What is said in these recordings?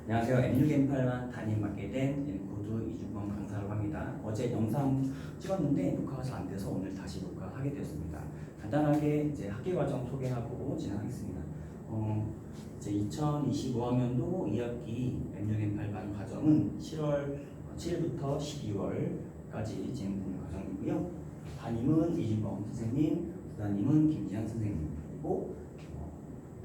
안녕하세요. M6M8만 담임 맡게 된 N코드 이준범 강사라고 합니다. 어제 영상 찍었는데 녹화가 잘 안 돼서 오늘 다시 녹화하게 되었습니다. 간단하게 이제 학기 과정 소개하고 진행하겠습니다. 이제 2025학년도 2학기 M6M8반 과정은 7월 7일부터 12월까지 진행되는 과정이고요. 담임은 이준범 선생님, 부담임은 김지한 선생님, 그리고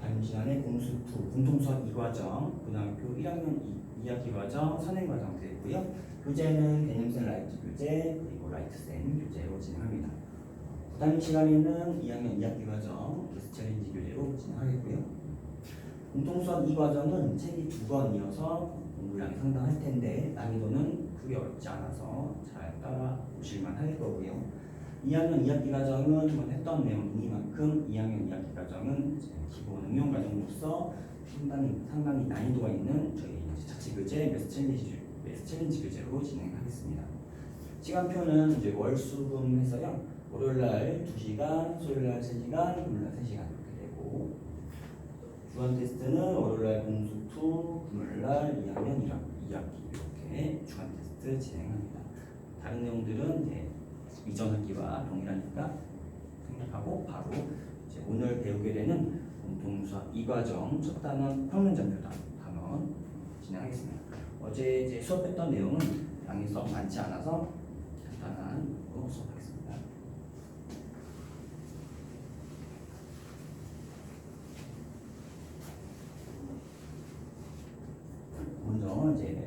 다음 시간에 공수2 공통수학 2과정, 고등학교 1학년 2학기 과정, 선행과정 되고요. 교재는 개념센 라이트 교재, 그리고 라이트센 교재로 진행합니다. 다음 시간에는 2학년 2학기 과정, 기스 챌린지 교재로 진행하겠고요. 공통수학 2과정은 책이 2권이어서 공부량이 상당할 텐데 난이도는 크게 어렵지 않아서 잘 따라오실만 할 거고요. 2학년 2학기 과정은 이번 했던 내용이니만큼 2학년 2학기 과정은 기본 응용 과정으로서 상당히 난이도가 있는 저희 자치교재 매스 챌린지 교재로 진행하겠습니다. 시간표는 이제 월수금 해서요. 월요일날 2시간, 수요일날 3시간, 금요일날 3시간 이렇게 되고, 주간 테스트는 월요일날 공수2, 금요일날 2학년 2학기 이렇게 주간 테스트 진행합니다. 다른 내용들은 이제 이전 학기와 동일하니까 생략하고 바로 이제 오늘 배우게 되는 공통수학 2과정 첫 단원 평면좌표 단원 진행하겠습니다. 어제 이제 수업했던 내용은 양이 썩 많지 않아서 간단한 거 수업하겠습니다. 먼저 이제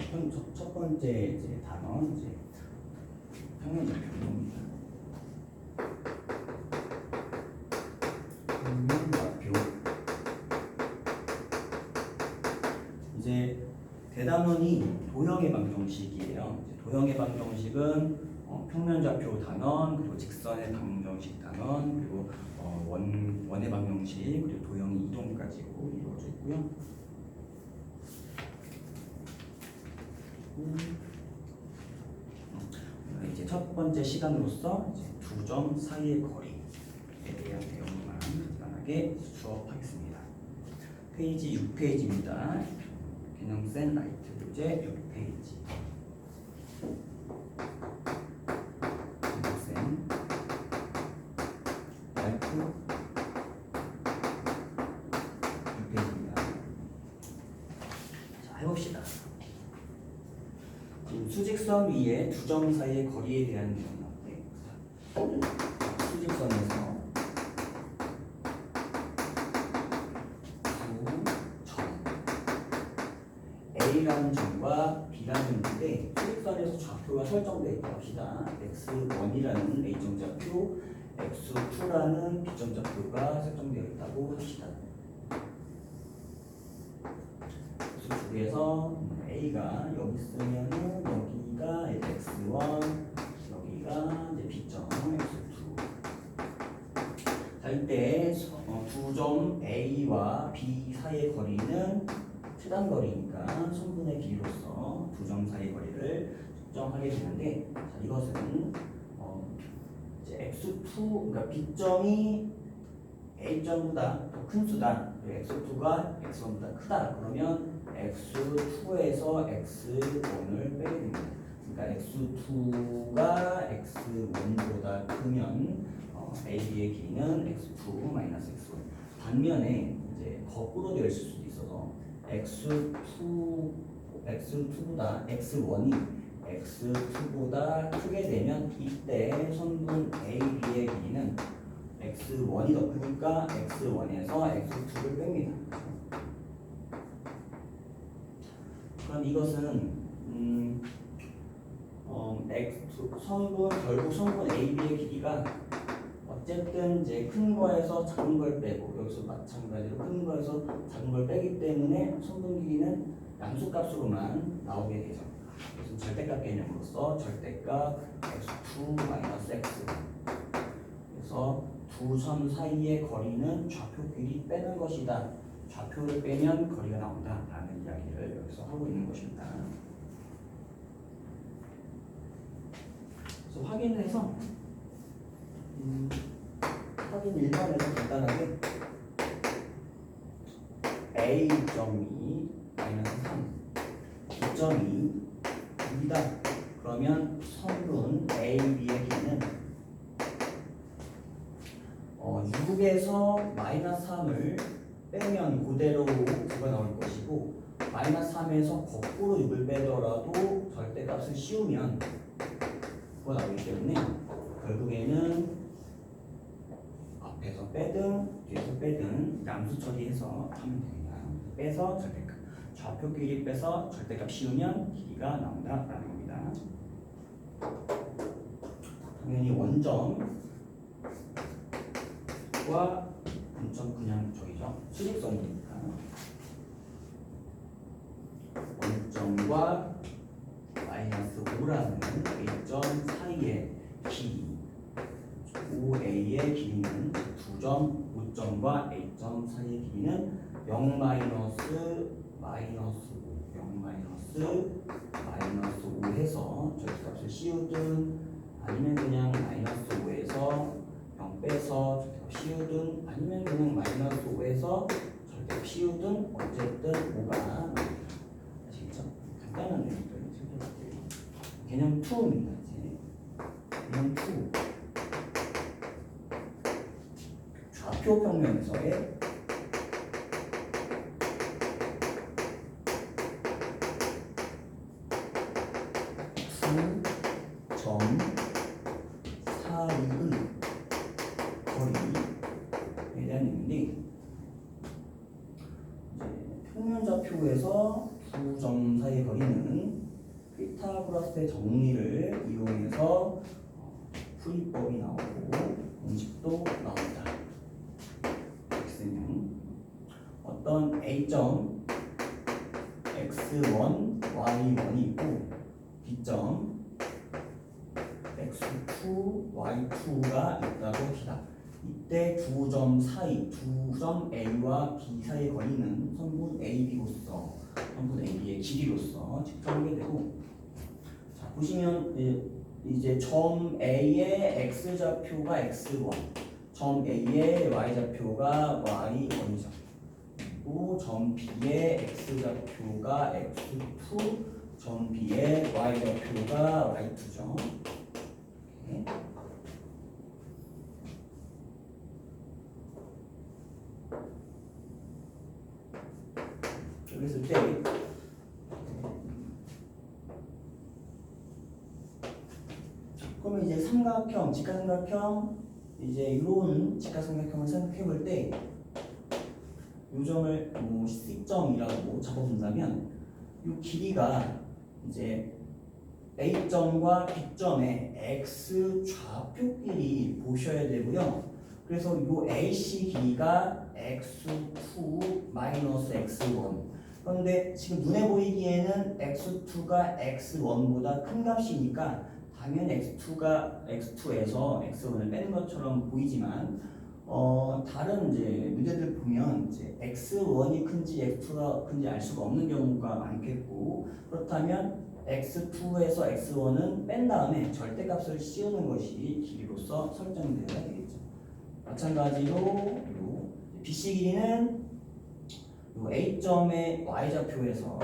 첫 번째 이제 단원 이제 평면좌표입니다. 이제 대단원이 도형의 방정식이에요. 도형의 방정식은 평면좌표 단원, 그리고 직선의 방정식 단원, 그리고 원의 방정식, 그리고 도형이 이동까지로 이루어져 있고요. 이제 첫 번째 시간으로서 이제 두 점 사이의 거리에 대한 내용만 간단하게 수업하겠습니다. 페이지 6페이지입니다. 개념센 라이트 교재 6페이지. 개념센 라이트 6페이지입니다. 자, 해봅시다. 수직선 위에 두 점 사이의 거리에 대한 내용인데, 수직선에서 두 점 A라는 점과 B라는 점인데 수직선에서 좌표가 설정되어 있다고 합시다. X1이라는 A점 좌표, X2라는 B점 좌표가 설정되어 있다고 합시다. 그래서 A가 여기 쓰면은 여기가 X1, 여기가 이제 B점 X2. 자, 이때 두 점 A와 B 사이의 거리는 최단 거리니까 선분의 비로서 두 점 사이의 거리를 측정하게 되는데, 자, 이것은 이제 X2, 그러니까 B점이 A점보다 더 큰 수다. X2가 X1보다 크다. 그러면 X2에서 X1을 빼게 됩니다. 그러니까 X2가 X1보다 크면 AB의 길이는 X2 마이너스 X1. 반면에 이제 거꾸로 되어 있을 수도 있어서 X2보다 X1이 X2보다 크게 되면 이때 선분 AB의 길이는 X1이 더 크니까 X1에서 X2를 뺍니다. 그럼 이것은 결국 선분 AB의 길이가 어쨌든 이제 큰 거에서 작은 걸 빼고, 여기서 마찬가지로 큰 거에서 작은 걸 빼기 때문에 선분 길이는 양수값으로만 나오게 되죠. 그래서 절대값 개념으로서 절대값 X2 마이너스 X. 그래서 두 점 사이의 거리는 좌표끼리 빼는 것이다. 좌표를 빼면 거리가 나온다 라는 이야기를 여기서 하고 있는 것입니다. 그래서 확인해서 확인 1번에서 간단하게 A점이 마이너스 3 2점이 6이다. 그러면 성분 A, B의 길이는 6에서 마이너스 3을 빼면 그대로 9가 나올 것이고 마이너스 3에서 거꾸로 6을 빼더라도 절대값을 씌우면 9가 나오기 때문에 결국에는 앞에서 빼든 뒤에서 빼든 함수 처리해서 하면 됩니다. 빼서 절대값, 좌표 길이 빼서 절대값 씌우면 길이가 나온다라는 겁니다. 당연히 원점과 원점 그냥 저기죠. 수직선이니까 원점과 마이너스 5라는 A점 사이의 길이 5A의 길이는 2점 5점과 A점 사이의 길이는 0 마이너스 5 0 마이너스 5 해서 절대값을 씌우든 아니면 그냥 마이너스 5에서 0 빼서 절대값 씌우든 아니면 그냥 마이너스 5에서 절대값 씌우든 어쨌든 5가 아시겠죠? 간단한 내용들 챙겨볼게요. 개념 2입니다. 개념 2 좌표 평면에서의 점 사이의 거리에 대한 얘기인데 평면좌표에서 두 점 사이의 거리는 피타고라스의 정리를 이용해서 풀이법이 나오고 공식도 나옵니다. x는 어떤 A점 x1, y1이 있고 B점 x2, y2가 있다고 합시다. 이때 두 점 사이, 두 점 A와 B 사이의 거리는 선분 AB로서, 선분 AB의 길이로서 측정하게 되고, 자 보시면 이제 점 A의 x좌표가 x1, 점 A의 y좌표가 y1이죠. 그리고 점 B의 x좌표가 x2, 점 B의 y좌표가 y2죠. 그랬을 때 그러면 이제 삼각형, 직각삼각형 이제 이런 직각삼각형을 생각해 볼 때 이 점을 C점이라고 잡아본다면 이 길이가 이제 A점과 B점의 X 좌표끼리 보셔야 되고요. 그래서 이 AC 길이가 X2 마이너스 X1. 그런데 지금 눈에 보이기에는 X2가 X1보다 큰 값이니까 당연히 X2에서 X1을 빼는 것처럼 보이지만 다른 이제 문제들 보면 이제 X1이 큰지 X2가 큰지 알 수가 없는 경우가 많겠고 그렇다면 X2에서 X1은 뺀 다음에 절대값을 씌우는 것이 길이로서 설정되어야 되겠죠. 마찬가지로 BC 길이는 A점의 y좌표에서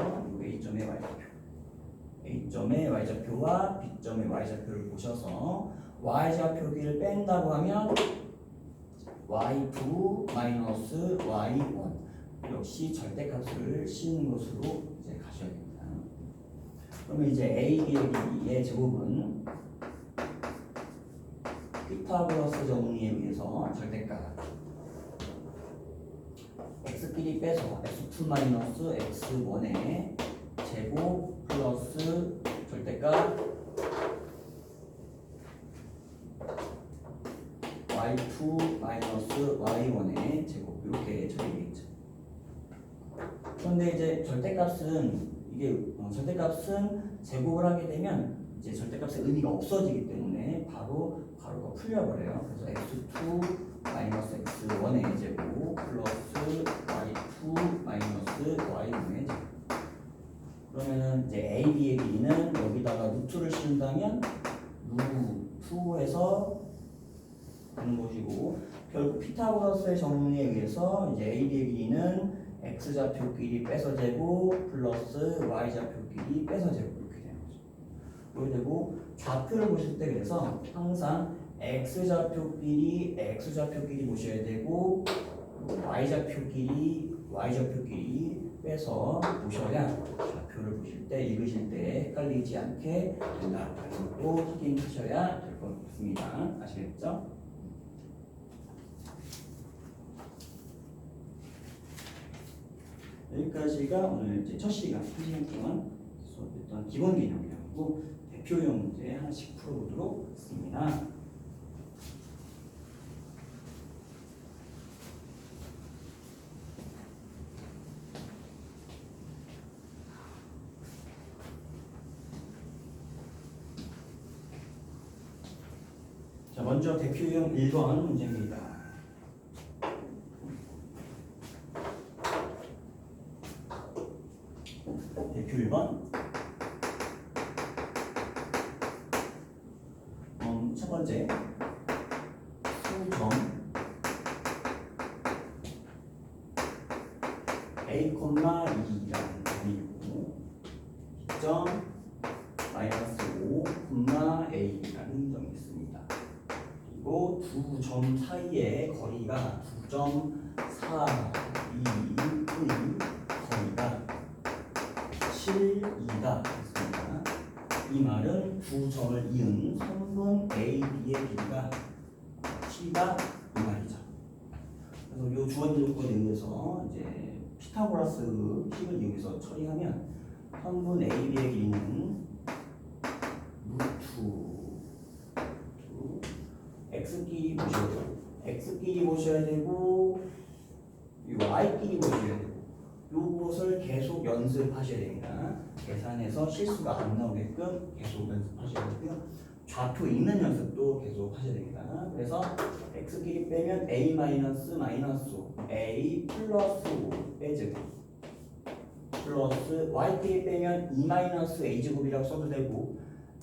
A점의 y좌표와 B점의 y좌표를 보셔서 y좌표 길이를 뺀다고 하면 y2 마이너스 y1 역시 절대값을 씌우는 것으로 이제 가셔야 됩니다. 그러면 이제 AB의 길이의 제곱은 피타고라스 정리에 의해서 절대값 x끼리 빼서 x2 마이너스 x1의 제곱 플러스 절대값 y2 마이너스 y1의 제곱 이렇게 처리되겠죠. 그런데 이제 절대값은 절대값은 제곱을 하게 되면 이제 절대값의 의미가 없어지기 때문에 바로 가로가 풀려버려요. 그래서 x2 마이너스 x1의 제곱 플러스 y2 마이너스 y1의 제곱. 그러면은 이제 AB의 길이는 여기다가 루트를 씌운다면 루트에서 하는 것이고 결국 피타고라스의 정리에 의해서 이제 AB의 길이는 x좌표끼리 빼서 제곱 플러스 y좌표끼리 빼서 제곱 이렇게 되는 거죠. 이렇게 되고 좌표를 보실 때 그래서 항상 x좌표끼리 보셔야 되고 y좌표끼리 빼서 보셔야 좌표를 보실 때 읽으실 때 헷갈리지 않게 된다. 또 확인하셔야 될 것 같습니다. 아시겠죠? 여기까지가 오늘 이제 첫 시간, 1시간 동안 수업했던 기본 개념이라고 대표용 문제 하나씩 풀어보도록 하겠습니다. 자, 먼저 대표용 1번 문제입니다. 대표 1번. 첫 번째 수점 A, 2라는 점이고 점 마이너스 5, A라는 점이 있습니다. 그리고 두 점 사이의 거리가 9.42의 거리가 7이다 했습니다. 이 말은 두 점을 이은 선분 A, B의 길이가 T다 이 말이죠. 그래서 이 주어진 조건에 의해서 이제 피타고라스 식을 이용해서 처리하면 선분 A, B의 길이는 x끼리 보셔야 되고 x끼리 보셔야 되고 y끼리 보셔야 되고 요것을 계속 연습하셔야 됩니다. 계산해서 실수가 안 나오게끔 계속 연습하셔야 되고요. 좌표 읽는 연습도 계속 하셔야 됩니다. 그래서 x끼리 빼면 a 마이너스 5 a 플러스 5 빼제곱 플러스 y끼리 빼면 2 마이너스 a 제곱이라고 써도 되고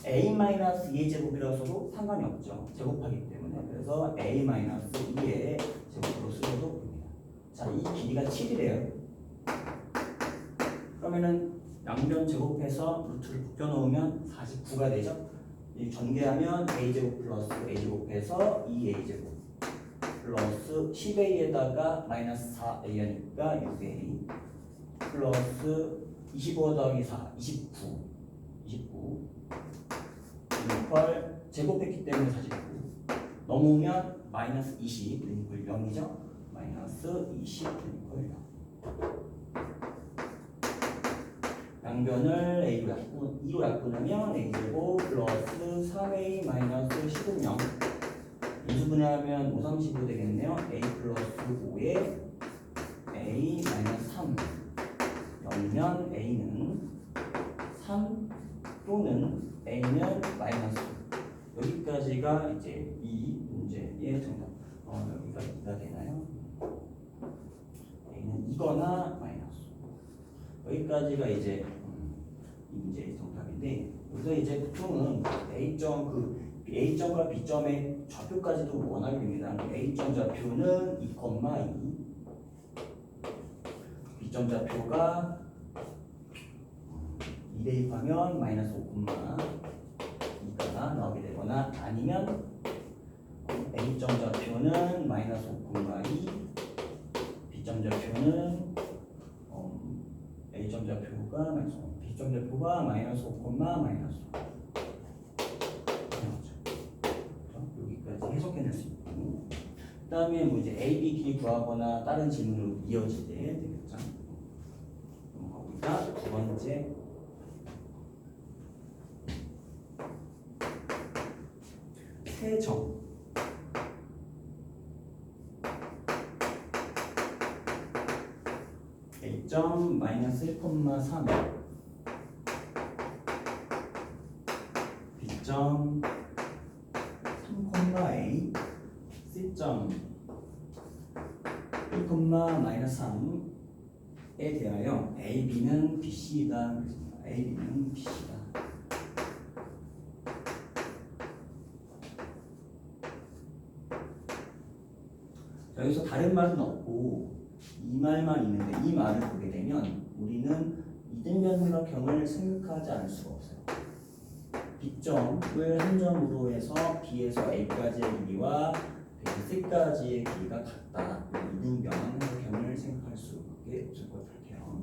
a 마이너스 2의 제곱이라고 써도 상관이 없죠. 제곱하기 때문에. 그래서 a 마이너스 2의 제곱으로 쓰셔도 됩니다. 자, 이 길이가 7이래요. 그러면은 양변 제곱해서 루트를 묶여 놓으면 49가 되죠. 이 전개하면 a제곱 플러스 a제곱해서 2a제곱 플러스 10a에다가 마이너스 4a 하니까 6a 플러스 25 더하기 4 29 이걸 제곱했기 때문에 49 넘어오면 마이너스 20 링크 0이죠. 마이너스 20 링크 0 양변을 A로 약분하면 A제곱 플러스 3A 마이너스 10은 0 인수분해하면 5, 35 되겠네요. A 플러스 5에 A 마이너스 3 0이면 A는 3 또는 A는 마이너스 여기까지가 이제 이 문제의 정답. 여기가 2가 되나요? A는 2거나 마이너스 여기까지가 이제 이 문제의 정답인데 여기서 이제 보통은 A점과 B점의 좌표까지도 원하게 됩니다. A점 좌표는 2, B점 좌표가 2 대입하면 마이너스 5,2가 나오게 되거나 아니면 A점 좌표는 마이너스 5,2 B점 좌표는 A점 좌표가 마이너스 5 B점 좌표가 마이너스 5, 마이너스 5 여기까지 해석해낼 수 있고 그 다음에 뭐 이제 A, B 길이 구하거나 다른 질문으로 이어질 때 되겠죠. 넘어가보니까 두 번째 세점 A점 마이너스 1,3 B점 3,A C점 1, 마이너스 3에 대하여 A, B는 BC이다. A, B는 BC다. 여기서 다른 말은 없고 이 말만 있는데 이 말을 보게 되면 우리는 이등변 삼각형을 생각하지 않을 수가 없어요. B점을 한 점으로 해서 B에서 A까지의 길이와 C까지의 길이가 같다. 이등변 삼각형을 생각할 수밖에 없을 것 같아요.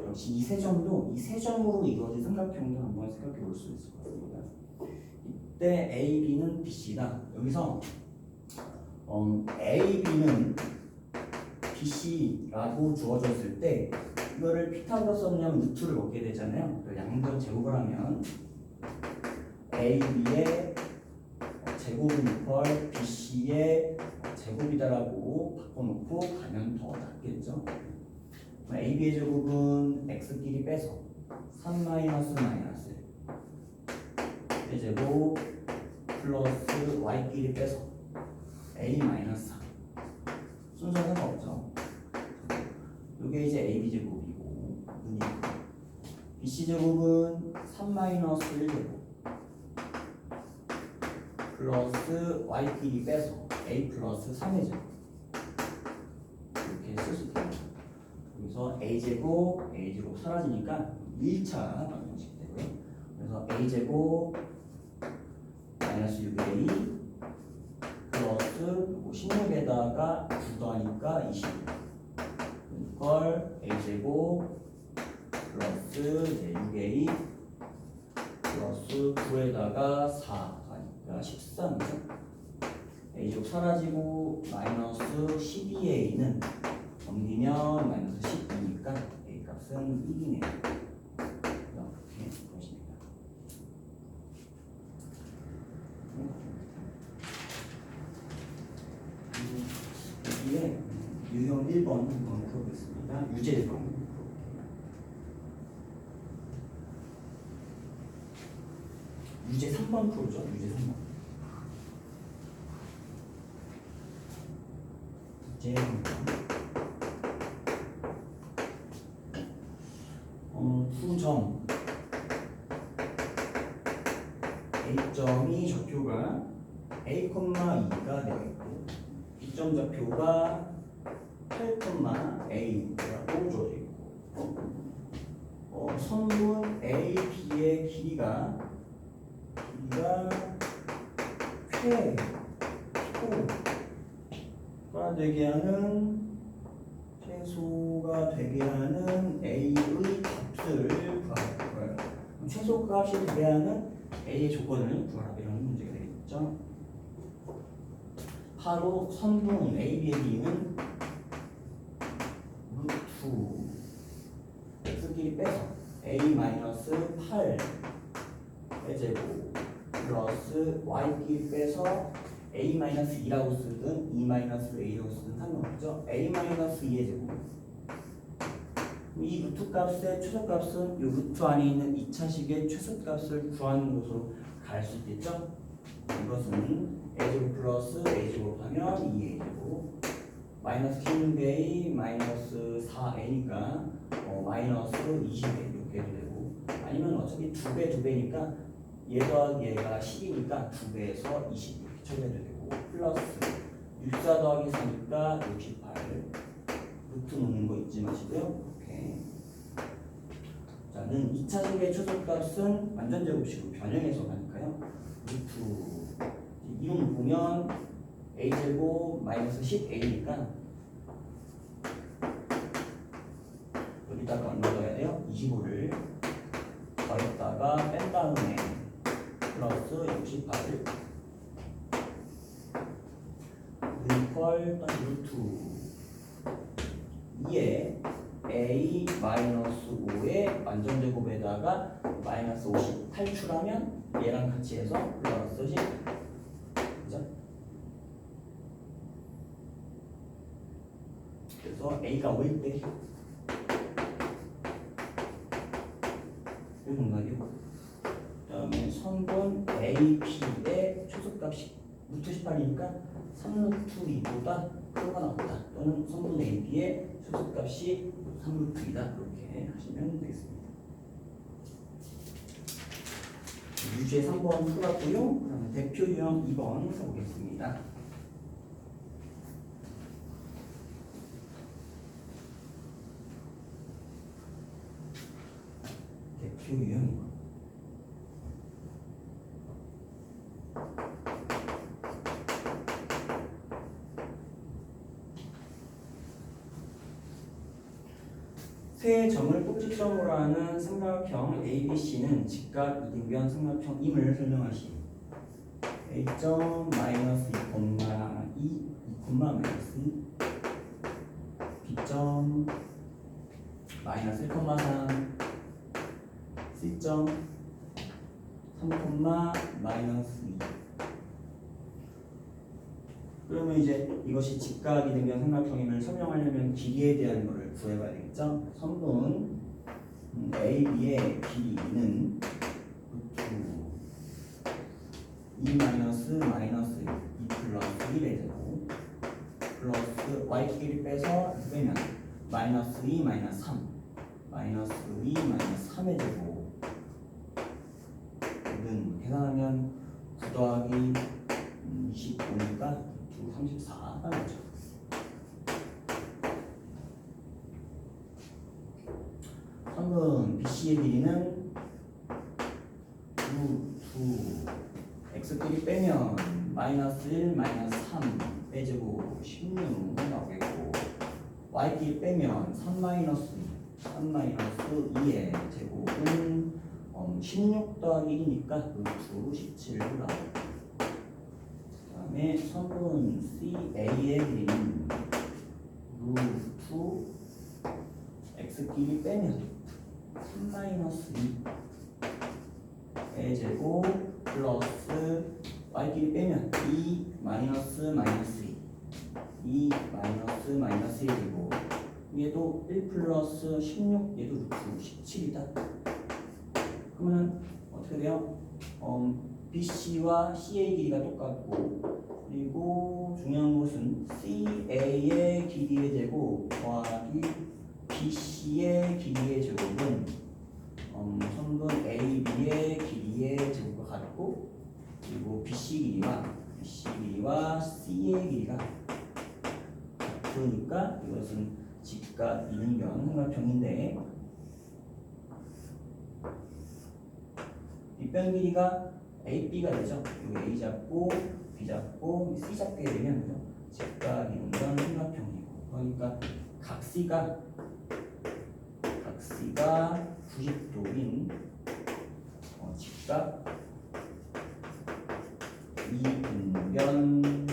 역시 이 세 점도 이 세 점으로 이루어진 삼각형도 한번 생각해 볼 수 있을 것 같습니다. 이때 A, B는 BC다. 여기서 A, B는 BC라고 주어졌을 때 이거를 피타고라스 법칙 루트를 먹게 되잖아요. 양변 제곱을 하면 A, B의 제곱은 이퀄 BC의 제곱이다라고 바꿔놓고 가면 더 낫겠죠. AB의 제곱은 X끼리 빼서 3 마이너스 제곱 플러스 Y끼리 빼서 A 마이너스 4 순서 상관없죠. 이게 이제 AB 제곱이고 BC 제곱은 3 마이너스 1제곱 플러스 Y끼리 빼서 A 플러스 3의 제곱 이렇게 쓸 수 있습니다. 여기서 A제곱 사라지니까 1차 방정식 되고요. 그래서 A제곱 마이너스 6A 플러스 16에다가 9 더하니까 20 이걸 A제곱 플러스 6A 플러스 9에다가 4 더하니까 13이죠. A제곱 사라지고 마이너스 12A는 넘기면 마이너스 12니까 A 값은 1이네요. 이렇게 보십니다. 여기에 유형 1번 한번 풀어보겠습니다. 유제 1번 유제 3번 풀죠. 유제 3번 유제 3번 두 점 A점이 좌표가 A,2가 되어 있고 B점 좌표가 8,A라고 주어져 있고 선분 A, B의 길이가 최소가 되게 하는 A의 값을 구하라 거예요. 최소값이 되게 하는 A의 조건을 구하라 이런 문제가 되겠죠. 바로 선분 AB의 길이는 루트 X끼리 빼서 A-8의 제곱 플러스 Y끼리 빼서 A-2라고 쓰든 E-A라고 쓰든 상관없죠. A-2의 제곱 이 루트 값의 최소값은 이 루트 안에 있는 2차식의 최소값을 구하는 것으로 갈 수 있겠죠. 이것은 A제곱 플러스 A제곱 하면 2A제곱 마이너스 16A 마이너스 4A니까 마이너스 20A 이렇게 되고 아니면 어차피 2배니까 얘가 10이니까 2배에서 20 이렇게 처리해도 되고 플러스 64 더하기 4니까 68 루트 놓는 거 잊지 마시고요. 이렇게 자는 2차식의 최소값은 완전 제곱식으로 변형해서 가니까요. 루트 이름 보면 A제곱 마이너스 10A니까 여기다가 얼마 넣어야 돼요? 25를 더했다가 뺀 다음에 플러스 68을 이퀄 루트 2에 A 마이너스 5의 완전제곱에다가 마이너스 50 탈출하면 얘랑 같이 해서 플러스 10 그죠? 그래서 A가 5일 때 이 공간이고 그 다음에 선분 AP의 최소값이 루트 18이니까 3루트 2보다 크거나 같다 또는 선분 AP의 최소값이 3루트 2다 이렇게 하시면 되겠습니다. 유제 3번 풀었고요. 그다음에 대표 유형 2번 해보겠습니다. 대표 유형인 거. 세 점을 꼭지점으로 하는 삼각형 ABC는 직각 이등변 삼각형임을 설명하시. A점 마이너스 2,2, 2, 마이너스 B점 마이너스 1,3 C점 3, 마이너스 2. 그러면 이제 이것이 직각이 되면 삼각형임을 설명하려면 길이에 대한 거를 구해봐야 되겠죠? 선분 AB의 길이는 루트 2 마이너스 2 플러스 1의 제곱 플러스 y끼리 빼서 빼면 마이너스 2 마이너스 3 마이너스 2 마이너스 3의 제곱은 계산하면 9 더하기 25니까 34 나오죠. 선분 BC의 길이는 루트 x끼리 빼면 마이너스 1 마이너스 3 빼제곱 16 나오겠고 y끼리 빼면 3 마이너스 2의 제곱은 16 더하기 1이니까 루트 17로 나오고 그 다음에 선분 CA의 길이는 루트 x끼리 빼면 3 마이너스 2의 제곱 플러스 y끼리 빼면 2 마이너스 2 마이너스 1 제곱 얘도 1 플러스 16 얘도 루트 17이다. 그러면 어떻게 돼요? BC와 CA의 길이가 똑같고 그리고 중요한 것은 CA의 길이의 제곱 더하기 BC의 길이의 제곱은 선분 AB의 길이의 제곱과 같고 그리고 BC 길이와 C의 길이가 같으니까 이것은 직각 이등변 삼각형인데 뒷변 길이가 AB가 되죠. 여기 A 잡고 B 잡고 C 잡게 되면 직각 이등변 삼각형이고 그러니까 각 C가 90도인 직각 이등변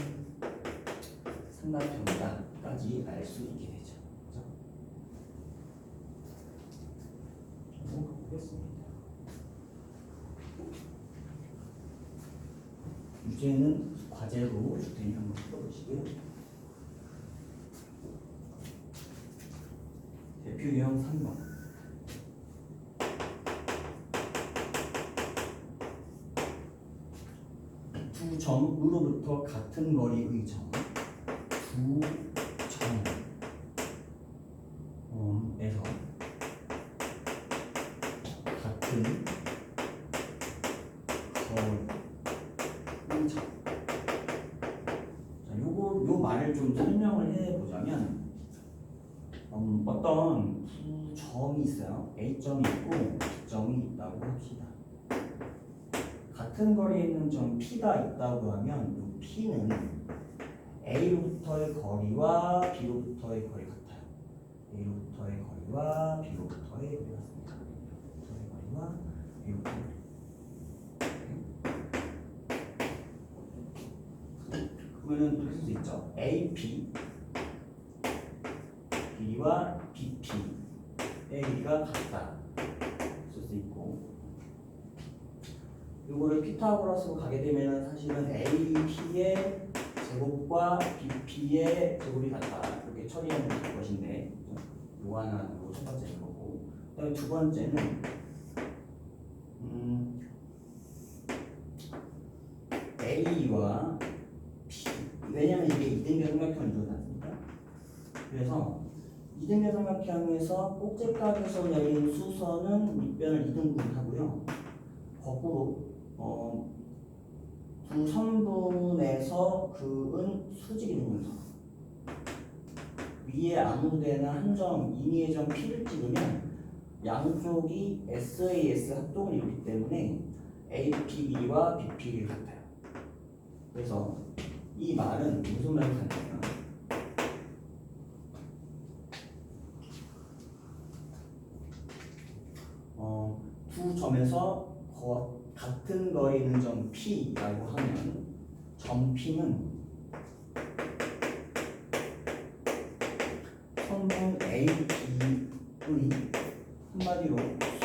삼각형이다까지 알 수 있게 되죠. 그래서 보겠습니다. 유제는 과제로 줄 테니 한번 풀어보시고요. 대표 유형 3번. 두 점으로부터 같은 거리의 점, 두 점에서 같은 거리의 점. 자, 요 말을 좀 설명을 해보자면 어떤 두 점이 있어요. A점이 있고 B점이 있다고 합시다. 같은 거리에 있는 점 P가 있다고 하면 이 P는 A로부터의 거리와 B로부터의 거리 같아요. A로부터의 거리와 B로부터의 거리 같습니다. A로부터의 거리와 B로부터의 거리. 그러면은 이렇게 쓸 수 있죠. AP 길이와 BP의 길이가 같다. 쓸 수 있고 이거를 피타고라스로 가게 되면 사실은 AP의 제곱과 BP의 제곱이 같다. 이렇게 처리하면 될 것인데 요 하나, 첫 번째 이거고 그다음에 두 번째는 A와 B 왜냐면 이게 이등변 삼각형을 이루어지 않습니까? 그래서 이등변 삼각형에서 꼭지각에서 내린 수선은 밑변을 2등분 하고요. 거꾸로 두 선분에서 그은 수직이 되면서 위에 아무데나 한 점 임의의 점 P를 찍으면 양쪽이 SAS 합동을 이루기 때문에 APB와 BP가 같아요. 그래서 이 말은 무슨 말을 하냐면 두 점에서 같은 거리에 있는 점 P라고 하면 점 P는 선분 AB의 한마디로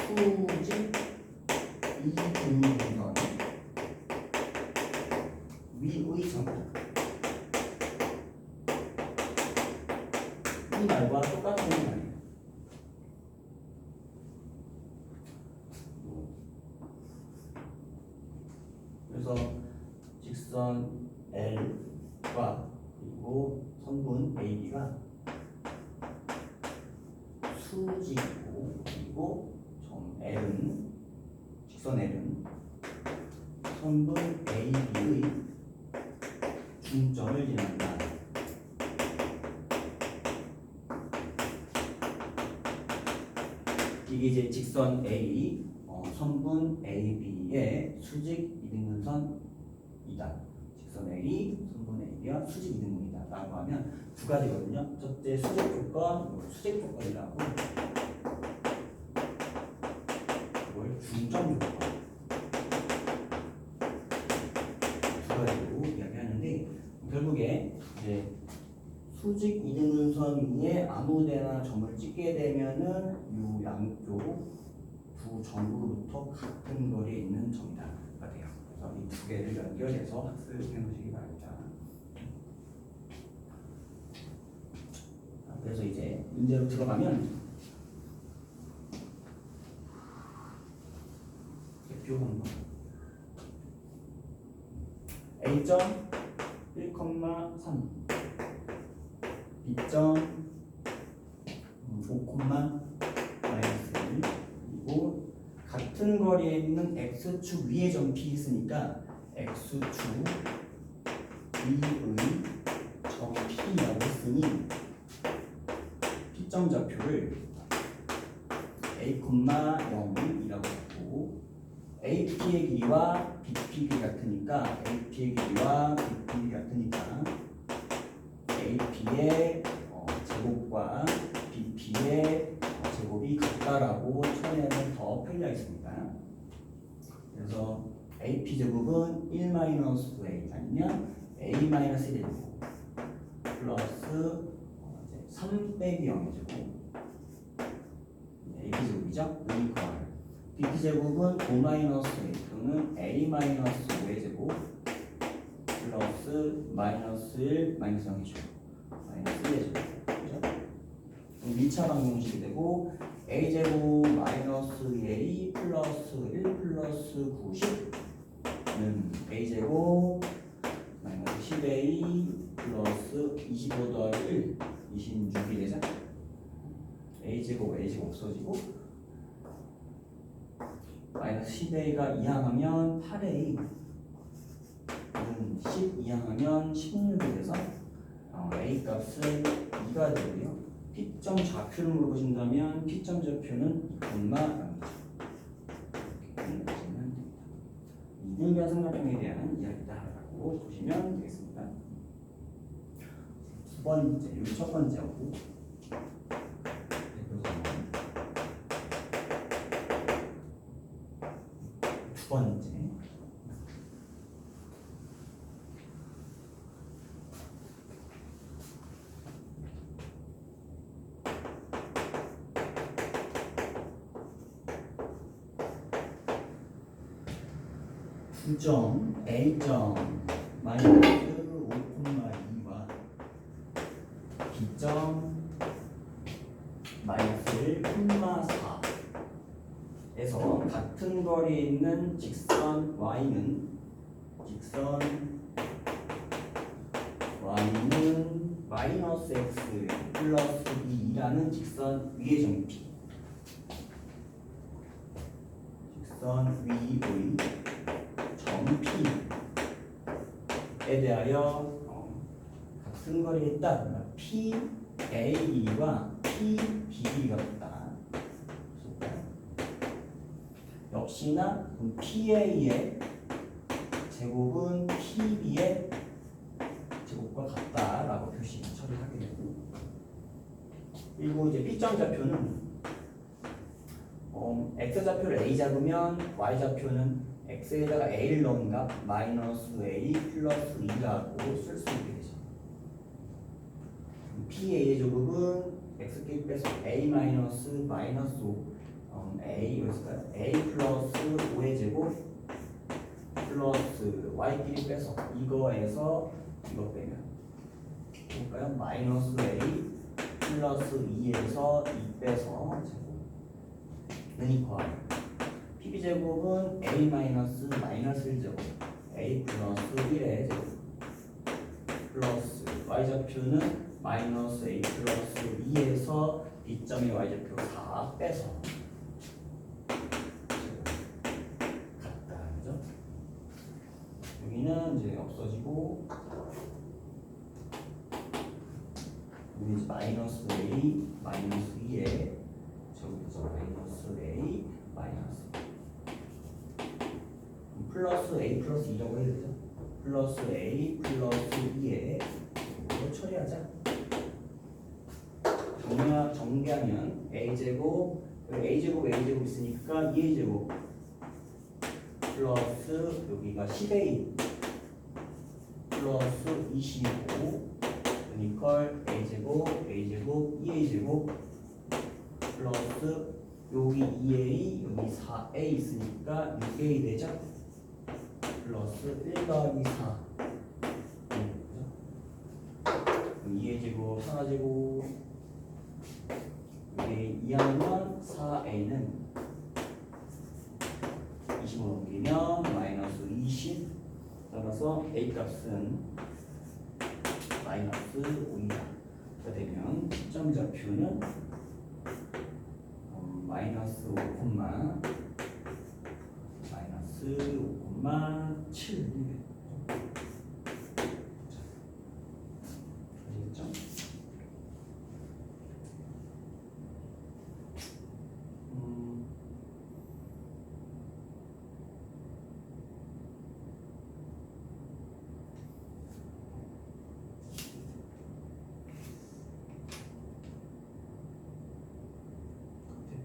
수직 이등분선 위의 점이다. 이 말과 똑같은 말이에요. 그래서 직선 L과 그리고 선분 AB가 수직이고 그리고 점 L은 직선 L은 선분 AB의 중점을 지난다. 이게 이제 직선 A, 선분 AB의 수직 이등분선이다. 직선 A, 선분 AB와 수직 이등분이다. 라고 하면 두 가지거든요. 첫째 수직 조건, 수직 조건이라고 그걸 중점 조건 두 가지로 이야기하는데 결국에 이제 수직 이등분선 위에 아무데나 점을 찍게 되면은 이 양쪽 두 점으로부터 같은 거리에 있는 점이다. 가 돼요. 그래서 이 두 개를 연결해서 학습해 놓으시기 바랍니다. 그래서 이제 문제로 들어가면 대표 한번 A점 1,3 B점 5, 마이너스 1 그리고 같은 거리에 있는 X축 위에 점 P 있으니까 X축 위의 점 P라고 했으니 P점 좌표를 A,0이라고 했고 AP의 길이와 BP의 길이 같으니까 AP의 길이와 BP의 길이 같으니까 AP의 제곱과 BP의 제곱이 같다라고 처음에는 더 편리하겠습니다. 그래서 AP 제곱은 1-A 아니면 A-1의 제곱 플러스 3 빼기 0의 제곱 AP 제곱이죠? BP 제곱은 5-A 또는 A-5의 제곱 플러스 마이너스 1 마이너스 0의 제곱 마이너스 1의 제곱 그죠? 1차 방정식이 되고 A제곱 마이너스 A 플러스 1 플러스 90는 A제곱 마이너스 10A 플러스 25 더하기 1 26이 되죠? A제곱 A제곱 없어지고 마이너스 10A가 이항하면 8A 10 이항하면 16이 돼서 A 값은 2가 되고요. P점 좌표를 물어보신다면 P점 좌표는 2,0이죠. 이렇게 보시면 됩니다. 이등변 삼각형에 대한 이야기다라고 보시면 되겠습니다. 두 번째, 여기 첫 번째하고 두 번째. 점 A점 마이너스 5,2와 B점 마이너스 1,4에서 같은 거리에 있는 직선 Y는 마이너스 X 플러스 2라는 직선 위의 점 P 직선 위의 점 P에 대하여 같은 거리에 있다. P A 길이와 P B 길이가 같다. 역시나 PA의 제곱은 PB의 제곱과 같다라고 표시 처리하게 되고, 그리고 이제 B점 좌표는 X좌표를 A 잡으면 Y좌표는 X에다가 A를 넣은 값 마이너스 A 플러스 2라고 쓸 수 있게 되죠. PA의 제곱은 X끼리 빼서 A 마이너스 5 A 여기서까지 A 플러스 5의 제곱 플러스 Y끼리 빼서 이거에서 이거 빼면 볼까요? 마이너스 A 플러스 2에서 2 빼서 제곱 이퀄 PB제곱은 A 마이너스 1제곱 A 플러스 1의 제곱 플러스 Y좌표는 마이너스 A 플러스 2에서 B점의 Y좌표 4 빼서 같다. 그죠? 여기는 이제 없어지고 여기 이제 마이너스 A 마이너스 2에 저기서 마이너스 A 마이너스 플러스 A 플러스 2라고 해야 되죠? 플러스 A 플러스 2에 이거 처리하자. 정리하면 A제곱 A제곱 A제곱 있으니까 2A제곱 플러스 여기가 10A 플러스 25 이퀄 A제곱 A제곱 2A제곱 플러스 여기 2A 여기 4A 있으니까 6A 되죠? 플러스 1 더하기 4 2A 제곱 4 제곱 여기 이하면 4A는 20으로 옮기면 마이너스 20 따라서 A 값은 마이너스 5이다. 되면 시점 좌표는 마이너스 5, 마이너스 5,7 아시겠죠?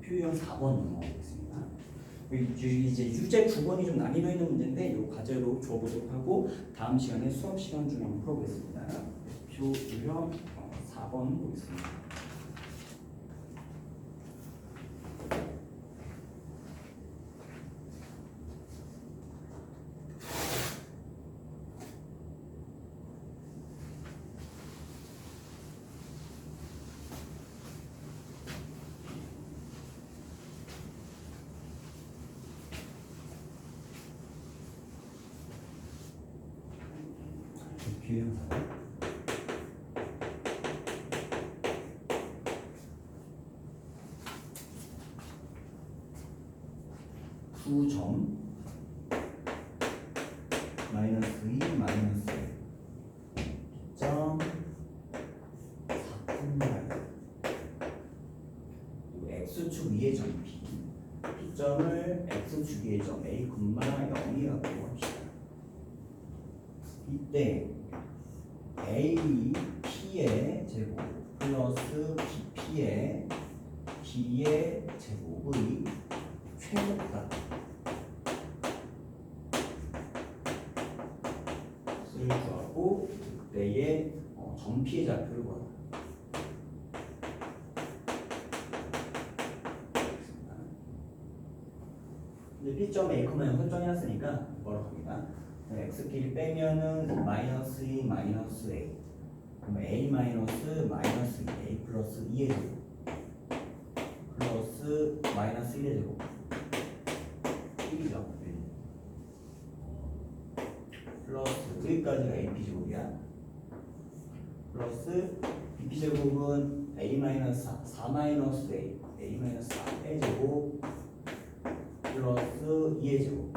대표형 4번 넘어가겠습니다. 이제 유제 9번이 좀 난이도 있는 문제인데 이 과제로 줘보도록 하고 다음 시간에 수업 시간 중에 한번 풀어보겠습니다. 대표 유형 4번 보겠습니다. 대표형 4번. 두 점 마이너스 2 마이너스 2점 4,8 x축 위의 점 P P점을 x축 위의 점 A, 0이라고 합시다. 이때 A, P의 제곱 플러스 BP의 B의 제곱의 최소값 을 구하고 그때의 점피의 좌표를 구하라. 이제 B점 A, 0 설정해놨으니까 뭐라고 합니다. x끼리 빼면은 마이너스 2 마이너스 A 그럼 A 마이너스 마이너스 2 A 플러스 2의 제곱 플러스 마이너스 1의 제곱 1이죠. 플러스 여기까지가 AP 제곱이야. 플러스 BP 제곱은 A 마이너스 4 마이너스 A A 마이너스 4의 제곱 플러스 2의 제곱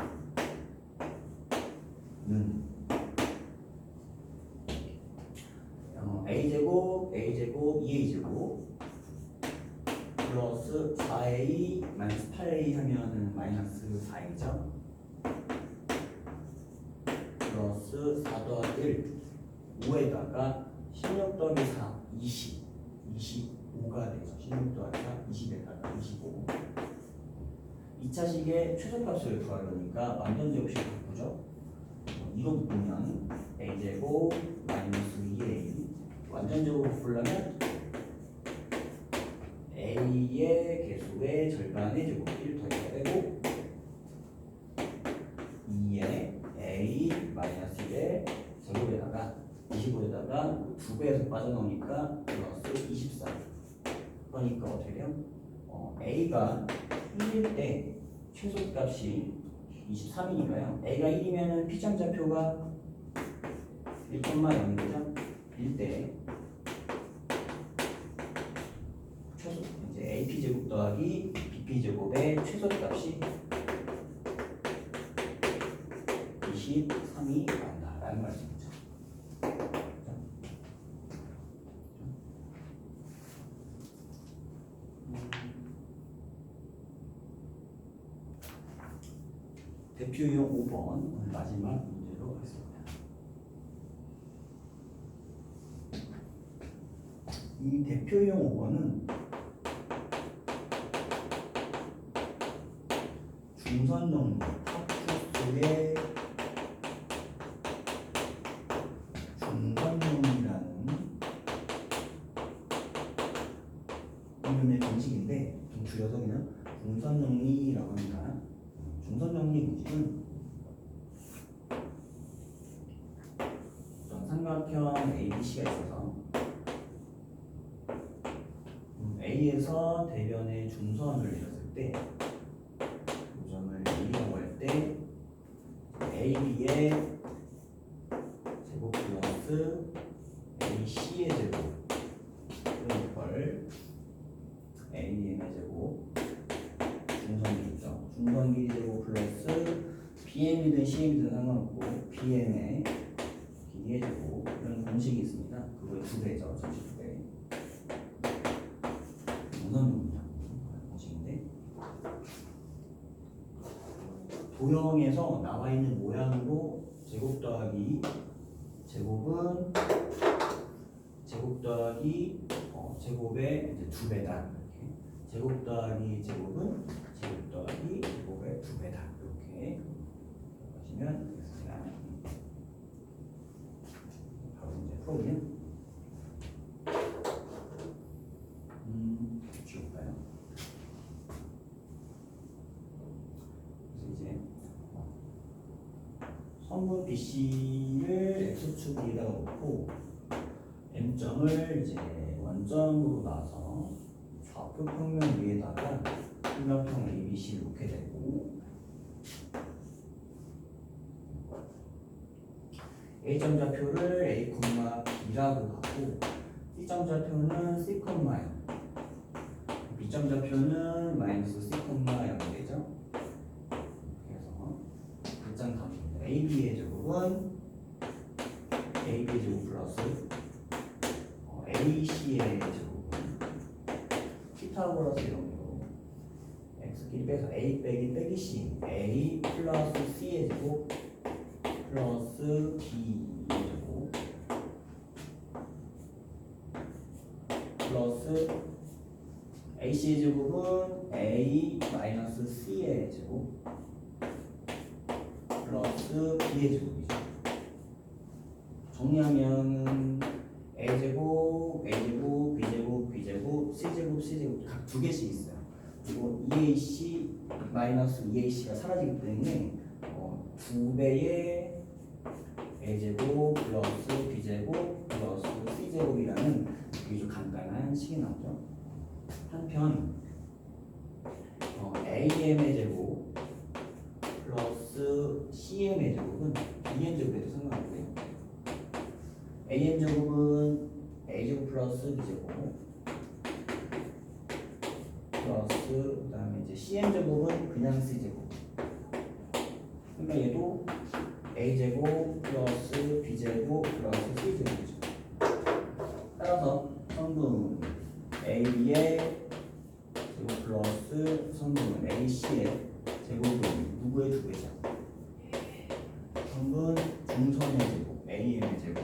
는 A제곱, A제곱, 2A제곱 플러스 4a 마이너스 8a 하면은 마이너스 4a죠. 플러스 4 더하기 1 5에다가 16 더하기 4 20 25가 되죠. 16 더하기 4 20에다가 25. 2차식의 최소값을 구하려니까 완전제곱식으로 바꾸죠. 이거 보면 a제곱 마이너스 2a 완전제곱으로 바꾸려면 a의 개수의 절반의 제곱 1 더해야 되고 2의 a 마이너스 1의 제곱에다가 25에다가 2배에서 빠져나오니까 플러스 24. 그러니까 어떻게 돼요? a가 1일 때 최소값이 23이니까요. a가 1이면 P점좌표가 1,0이 되죠. 1대 최소 이제 AP제곱 더하기 BP제곱의 최소값이 23이 나온다라는 말씀이죠. 대표용 5번 오늘 마지막 문제로 하겠습니다. 이 대표용 5번은 중선정리 합수수의 중선정리라는 이름의 공식인데 좀 줄여서 그냥 중선정리라고 합니다. 중선정리 공식은 삼각형 ABC가 있어서 A에서 대변의 중선을 내렸을 때 요점을 A라고 할 때 AB의 제곱 플러스 AC의 제곱 이걸 AM의 제곱 중선길이죠. 중선길이 제곱 플러스 BM이든 CM이든 상관없고 BM의 길이의 제곱 이런 공식이 있습니다. 그거의 2배죠. 전체 2배. 중선정리라는 공식인데 도형에서 나와 있는 모양으로 제곱 더하기 제곱은 제곱 더하기 제곱의 이제 2배다. 이렇게 제곱 더하기 제곱은 제곱 더하기 제곱의 2배다. 이렇게 하시면 되겠습니다. 바로 이제 풀어보면 지울까요? 그래서 이제 성분 BC를 X축 위에다가 놓고 M점을 이제 원점으로 놔서 좌표 평면 위에다가 삼각형 ABC를 놓게 되고 A점 좌표를 A, B라고 하고 C점 좌표는 C, 0 B점 좌표는 마이너스 C, 0이 되죠. 그래서 일장 답입니다. AB의 제곱은 AB의 제곱 플러스 AC의 제곱은 피타고라스 이론으로 X끼리 빼서 A 빼기 C A 플러스 C의 제곱 플러스 B의 제곱 플러스 AC의 제곱은 A 마이너스 C의 제곱 플러스 B의 제곱이죠. 정리하면 A제곱, A제곱, B제곱, B제곱, C제곱, C제곱 각 2개씩 있어요. 그리고 EAC 마이너스 EAC가 사라지기 때문에 2배의 A제곱 플러스 B제곱 플러스 C제곱이라는 아주 간단한 식이 나오죠. 한편 AM의 제곱 플러스 CM의 제곱은 BM 제곱에도 상관없고요. AM 제곱은 A제곱 플러스 B제곱 플러스 그 다음에 이제 CM 제곱은 그냥 C제곱. 그러니까 얘도 A제곱 플러스 B제곱 플러스 C제곱이죠. 따라서 성분 AB의 제곱 플러스 성분은 AC의 제곱이 누구의 두 배죠? 성분 중선의 제곱 AM의 제곱